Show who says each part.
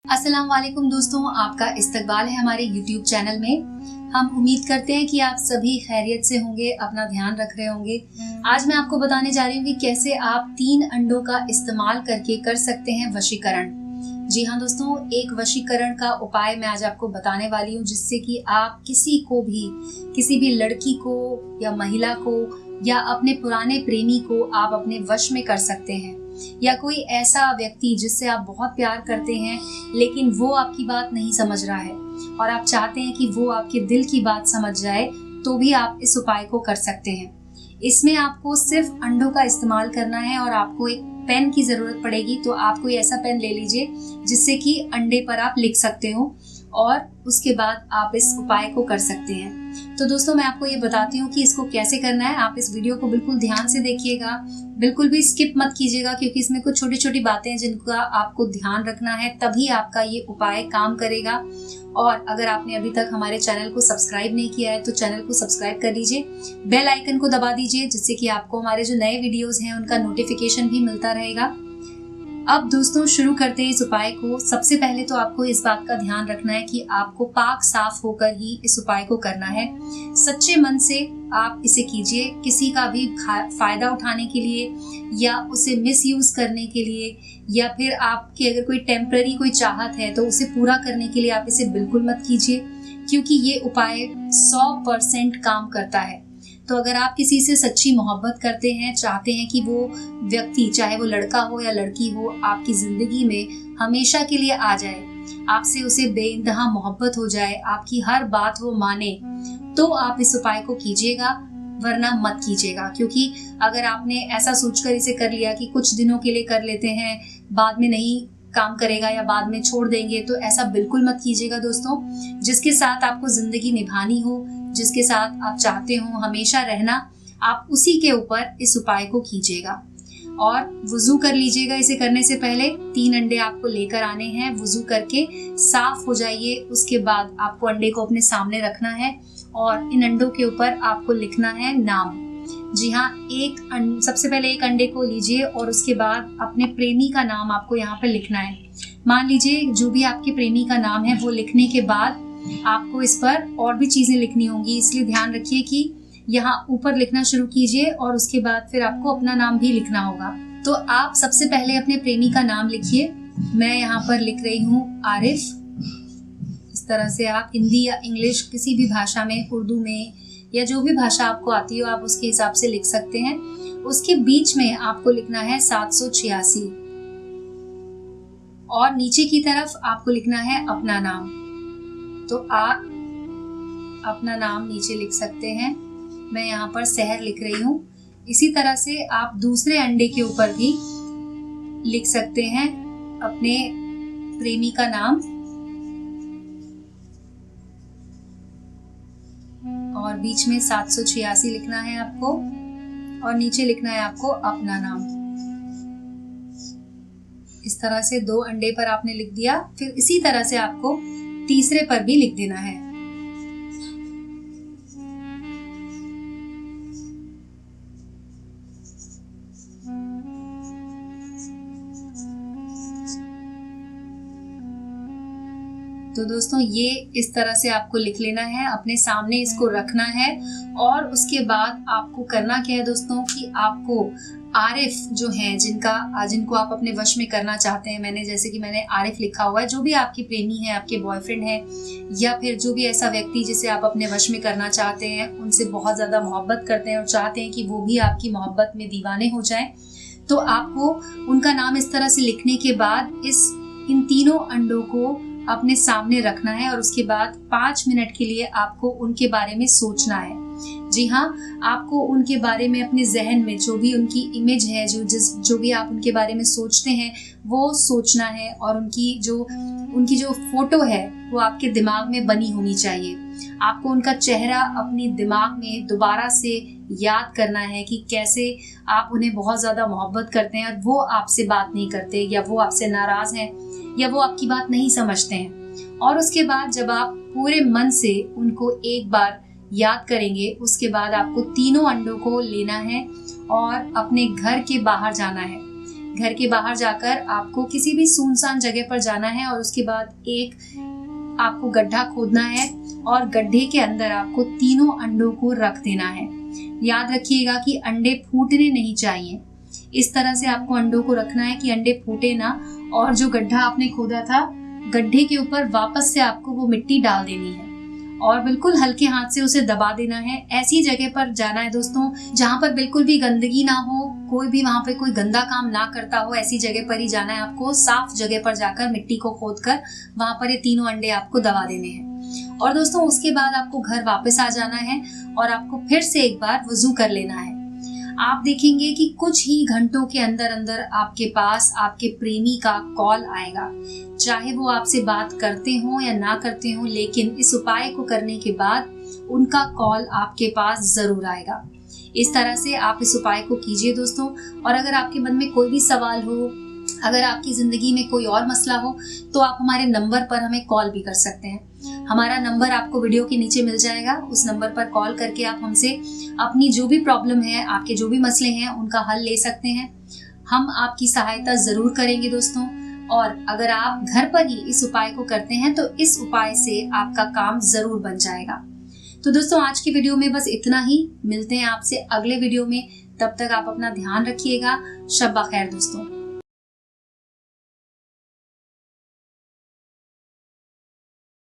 Speaker 1: अस्सलाम वालेकुम दोस्तों, आपका इस्तकबाल है हमारे YouTube चैनल में। हम उम्मीद करते हैं कि आप सभी खैरियत से होंगे, अपना ध्यान रख रहे होंगे। आज मैं आपको बताने जा रही हूँ कि कैसे आप 3 अंडों का इस्तेमाल करके कर सकते हैं वशीकरण। जी हाँ दोस्तों, एक वशीकरण का उपाय मैं आज आपको बताने वाली हूँ, जिससे कि आप किसी भी लड़की को या महिला को या अपने पुराने प्रेमी को आप अपने वश में कर सकते हैं, या कोई ऐसा व्यक्ति जिससे आप बहुत प्यार करते हैं लेकिन वो आपकी बात नहीं समझ रहा है और आप चाहते हैं कि वो आपके दिल की बात समझ जाए, तो भी आप इस उपाय को कर सकते हैं। इसमें आपको सिर्फ अंडों का इस्तेमाल करना है और आपको एक पेन की जरूरत पड़ेगी। तो आप कोई ऐसा पेन ले लीजिए जिससे कि अंडे पर आप लिख सकते हो और उसके बाद आप इस उपाय को कर सकते हैं। तो दोस्तों, मैं आपको ये बताती हूँ कि इसको कैसे करना है। आप इस वीडियो को बिल्कुल ध्यान से देखिएगा, बिल्कुल भी स्किप मत कीजिएगा, क्योंकि इसमें कुछ छोटी छोटी बातें हैं जिनका आपको ध्यान रखना है, तभी आपका ये उपाय काम करेगा। और अगर आपने अभी तक हमारे चैनल को सब्सक्राइब नहीं किया है तो चैनल को सब्सक्राइब कर लीजिए, बेल आइकन को दबा दीजिए, जिससे कि आपको हमारे जो नए वीडियोस हैं उनका नोटिफिकेशन भी मिलता रहेगा। अब दोस्तों, शुरू करते हैं इस उपाय को। सबसे पहले तो आपको इस बात का ध्यान रखना है कि आपको पाक साफ होकर ही इस उपाय को करना है। सच्चे मन से आप इसे कीजिए, किसी का भी फायदा उठाने के लिए या उसे मिसयूज करने के लिए, या फिर आपकी अगर कोई टेम्पररी कोई चाहत है तो उसे पूरा करने के लिए आप इसे बिल्कुल मत कीजिए, क्योंकि ये उपाय 100% काम करता है। तो अगर आप किसी से सच्ची मोहब्बत करते हैं, चाहते हैं कि वो व्यक्ति, चाहे वो लड़का हो या लड़की हो, आपकी जिंदगी में हमेशा के लिए आ जाए, आपसे उसे बेइंतहा मोहब्बत हो जाए, आपकी हर बात वो माने, तो आप इस उपाय को कीजिएगा, वरना मत कीजिएगा। क्योंकि अगर आपने ऐसा सोचकर इसे कर लिया कि कुछ दिनों के लिए कर लेते हैं, बाद में नहीं काम करेगा या बाद में छोड़ देंगे, तो ऐसा बिल्कुल मत कीजिएगा दोस्तों। जिसके साथ आपको जिंदगी निभानी हो, जिसके साथ आप चाहते हो हमेशा रहना, आप उसी के ऊपर इस उपाय को कीजिएगा। और वुजू कर लीजिएगा। इसे करने से पहले 3 अंडे आपको लेकर आने हैं, वुजू करके साफ हो जाइए। उसके बाद आपको अंडे को अपने सामने रखना है और इन अंडों के ऊपर आपको लिखना है नाम। जी हाँ, सबसे पहले एक अंडे को लीजिए और उसके बाद अपने प्रेमी का नाम आपको यहाँ पर लिखना है। मान लीजिए जो भी आपके प्रेमी का नाम है, वो लिखने के बाद आपको इस पर और भी चीजें लिखनी होंगी, इसलिए ध्यान रखिए कि यहाँ ऊपर लिखना शुरू कीजिए और उसके बाद फिर आपको अपना नाम भी लिखना होगा। तो आप सबसे पहले अपने प्रेमी का नाम लिखिए। मैं यहाँ पर लिख रही हूँ आरिफ। इस तरह से आप हिंदी या इंग्लिश, किसी भी भाषा में, उर्दू में या जो भी भाषा आपको आती हो, आप उसके हिसाब से लिख सकते हैं। उसके बीच में आपको लिखना है 786 और नीचे की तरफ आपको लिखना है अपना नाम। तो आप अपना नाम नीचे लिख सकते हैं। मैं यहाँ पर शहर लिख रही हूँ। इसी तरह से आप दूसरे अंडे के ऊपर भी लिख सकते हैं अपने प्रेमी का नाम, और बीच में 786 लिखना है आपको और नीचे लिखना है आपको अपना नाम। इस तरह से 2 अंडे पर आपने लिख दिया। फिर इसी तरह से आपको तीसरे पर भी लिख देना है। तो दोस्तों, ये इस तरह से आपको लिख लेना है, अपने सामने इसको रखना है। और उसके बाद आपको करना क्या है दोस्तों, कि आपको आरिफ जो है, जिनको आप अपने वश में करना चाहते हैं, जैसे कि मैंने आरिफ लिखा हुआ है, जो भी आपके प्रेमी है, आपके बॉयफ्रेंड है, या फिर जो भी ऐसा व्यक्ति जिसे आप अपने वश में करना चाहते हैं, उनसे बहुत ज्यादा मोहब्बत करते हैं और चाहते हैं कि वो भी आपकी मोहब्बत में दीवाने हो जाए, तो आपको उनका नाम इस तरह से लिखने के बाद इन तीनों अंडों को अपने सामने रखना है और उसके बाद 5 मिनट के लिए आपको उनके बारे में सोचना है। जी हाँ, आपको उनके बारे में अपने जहन में जो भी उनकी इमेज है, जो भी आप उनके बारे में सोचते हैं, वो सोचना है। और उनकी जो फोटो है वो आपके दिमाग में बनी होनी चाहिए। आपको उनका चेहरा अपने दिमाग में दोबारा से याद करना है कि कैसे आप उन्हें बहुत ज्यादा मोहब्बत करते हैं और वो आपसे बात नहीं करते, या वो आपसे नाराज हैं, या वो आपकी बात नहीं समझते हैं। और उसके बाद जब आप पूरे मन से उनको एक बार याद करेंगे, उसके बाद आपको तीनों अंडों को लेना है और अपने घर के बाहर जाना है। घर के बाहर जाकर आपको किसी भी सुनसान जगह पर जाना है और उसके बाद एक आपको गड्ढा खोदना है और गड्ढे के अंदर आपको तीनों अंडों को रख देना है। याद रखिएगा कि अंडे फूटने नहीं चाहिए। इस तरह से आपको अंडों को रखना है कि अंडे फूटे ना, और जो गड्ढा आपने खोदा था गड्ढे के ऊपर वापस से आपको वो मिट्टी डाल देनी है और बिल्कुल हल्के हाथ से उसे दबा देना है। ऐसी जगह पर जाना है दोस्तों जहाँ पर बिल्कुल भी गंदगी ना हो, कोई भी वहाँ पे कोई गंदा काम ना करता हो। ऐसी जगह पर ही जाना है आपको। साफ जगह पर जाकर मिट्टी को खोदकर वहाँ पर ये तीनों अंडे आपको दबा देने हैं। और दोस्तों उसके बाद आपको घर वापस आ जाना है और आपको फिर से एक बार वजू कर लेना है। आप देखेंगे कि कुछ ही घंटों के अंदर अंदर आपके पास आपके प्रेमी का कॉल आएगा। चाहे वो आपसे बात करते हो या ना करते हो, लेकिन इस उपाय को करने के बाद उनका कॉल आपके पास जरूर आएगा। इस तरह से आप इस उपाय को कीजिए दोस्तों। और अगर आपके मन में कोई भी सवाल हो, अगर आपकी जिंदगी में कोई और मसला हो, तो आप हमारे नंबर पर हमें कॉल भी कर सकते हैं। हमारा नंबर आपको वीडियो के नीचे मिल जाएगा। उस नंबर पर कॉल करके आप हमसे अपनी जो भी प्रॉब्लम है, आपके जो भी मसले हैं, उनका हल ले सकते हैं। हम आपकी सहायता जरूर करेंगे दोस्तों। और अगर आप घर पर ही इस उपाय को करते हैं तो इस उपाय से आपका काम जरूर बन जाएगा। तो दोस्तों आज की वीडियो में बस इतना ही। मिलते हैं आपसे अगले वीडियो में। तब तक आप अपना ध्यान रखिएगा। शब्बा खैर दोस्तों।